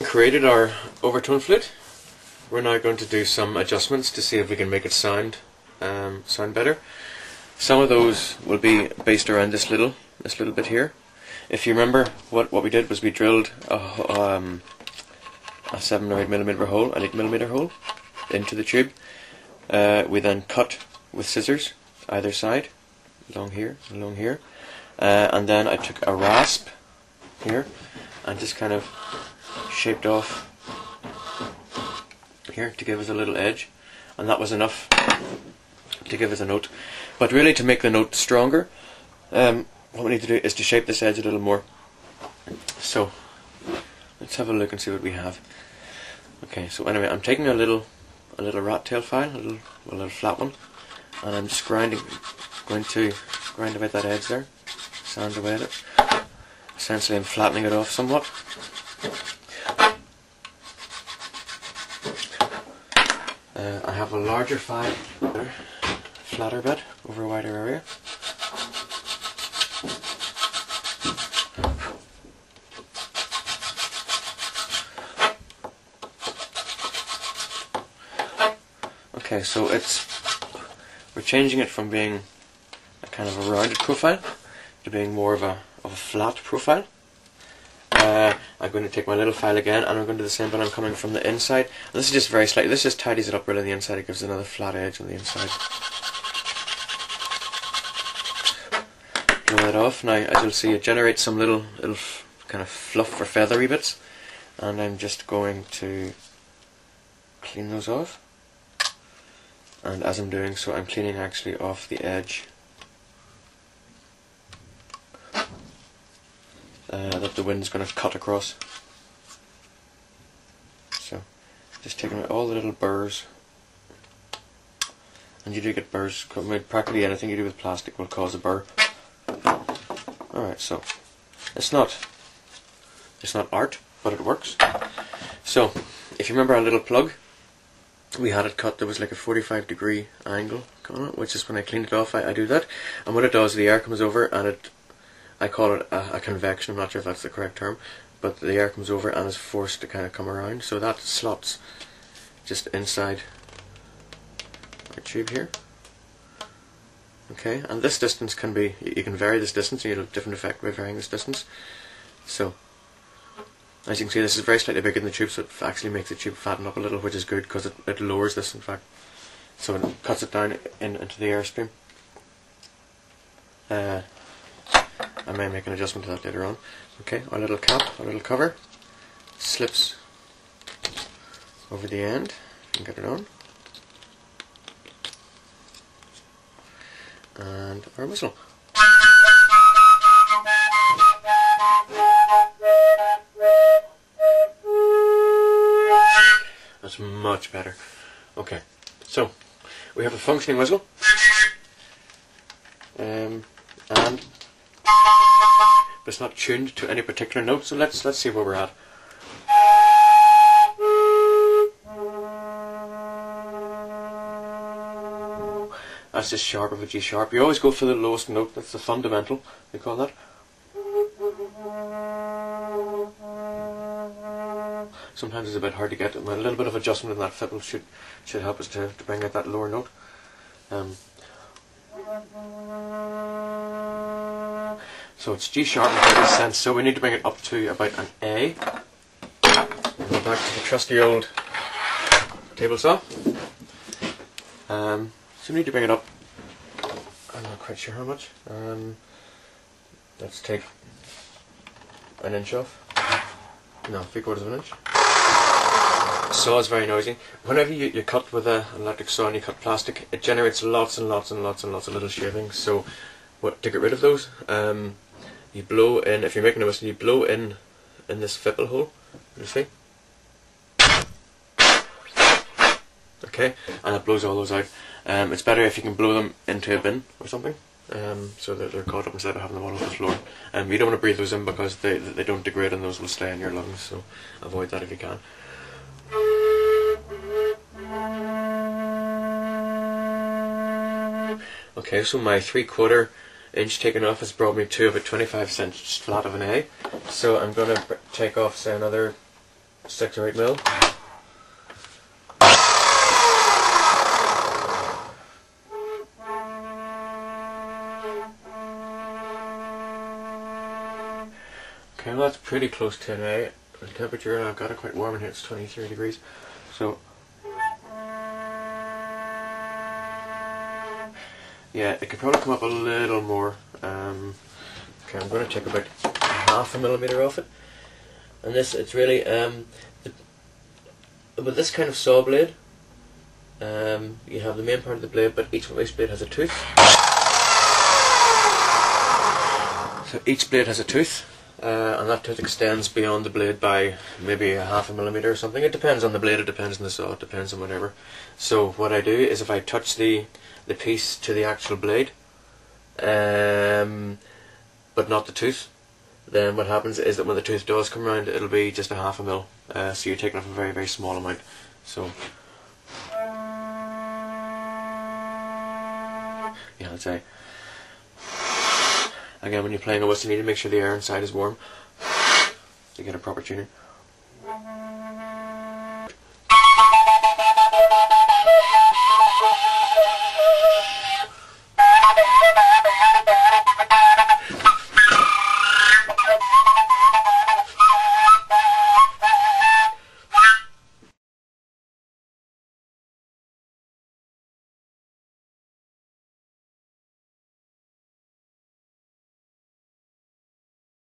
Created our overtone flute. We're now going to do some adjustments to see if we can make it sound better. Some of those will be based around this little bit here. If you remember, what we did was we drilled a 7 or 8mm hole, an 8mm hole into the tube. We then cut with scissors either side, along here, and then I took a rasp here and just kind of shaped off here to give us a little edge, and that was enough to give us a note. But really, to make the note stronger, what we need to do is to shape this edge a little more. So let's have a look and see what we have. Okay, so anyway, I'm taking a little rat tail file, a little flat one, and I'm just going to grind about that edge there, sand away at it. Essentially, I'm flattening it off somewhat. I have a larger file there, flatter bit over a wider area. Okay, so we're changing it from being a kind of a rounded profile to being more of a flat profile. I'm going to take my little file again, and I'm going to do the same, but I'm coming from the inside. And this is just very slightly. This just tidies it up really on the inside. It gives it another flat edge on the inside. Blow that off. Now, as you'll see, it generates some little kind of fluff or feathery bits, and I'm just going to clean those off. And as I'm doing so, I'm cleaning actually off the edge that the wind's going to cut across. So, just taking out all the little burrs. And you do get burrs. Practically anything you do with plastic will cause a burr. Alright, so it's not art, but it works. So, if you remember our little plug, we had it cut. There was like a 45-degree angle on it, which is when I cleaned it off. I do that, and what it does, the air comes over, and I call it a convection. I'm not sure if that's the correct term, but the air comes over and is forced to kind of come around. So that slots just inside our tube here. Okay, and this distance can be, you can vary this distance, and you have a different effect by varying this distance. So, as you can see, this is very slightly bigger than the tube, so it actually makes the tube fatten up a little, which is good because it lowers this, in fact. So it cuts it down into the airstream. I may make an adjustment to that later on. Okay, our little cap, our little cover, slips over the end. You can get it on. And our whistle. That's much better. Okay, so we have a functioning whistle, and but it's not tuned to any particular note. So let's see where we're at. That's just sharp of a G sharp. You always go for the lowest note. That's the fundamental, they call that. Sometimes it's a bit hard to get. A little bit of adjustment in that fiddle should help us to bring out that lower note. So it's G sharp in 30 cents, so we need to bring it up to about an A. We'll go back to the trusty old table saw. So we need to bring it up, I'm not quite sure how much. Let's take an inch off. No, 3/4 of an inch. Saw is very noisy. Whenever you cut with an electric saw and you cut plastic, it generates lots and lots and lots and lots of little shavings. So to get rid of those, you blow in, if you're making a whistle, you blow in this fipple hole, you see? Okay, and it blows all those out. It's better if you can blow them into a bin or something, so that they're caught up instead of having them all over the floor. You don't want to breathe those in because they don't degrade and those will stay in your lungs, so avoid that if you can. Okay, so my 3/4 inch taken off has brought me to about 25 cents flat of an A. So I'm going to take off, say, another 6 or 8 mil. Okay, well that's pretty close to now. The temperature, I've got it quite warm in here, it's 23 degrees. So, yeah, it could probably come up a little more. Okay, I'm going to take about half a millimetre off it. And this, it's really, with this kind of saw blade, you have the main part of the blade, but each blade has a tooth. So each blade has a tooth. And that tooth extends beyond the blade by maybe a half a millimetre or something. It depends on the blade, it depends on the saw, it depends on whatever. So what I do is if I touch the piece to the actual blade, but not the tooth, then what happens is that when the tooth does come around, it'll be just a half a mil. So you're taking off a very, very small amount. So yeah, I'd say. Again, when you're playing a whistle, you need to make sure the air inside is warm to get a proper tuning.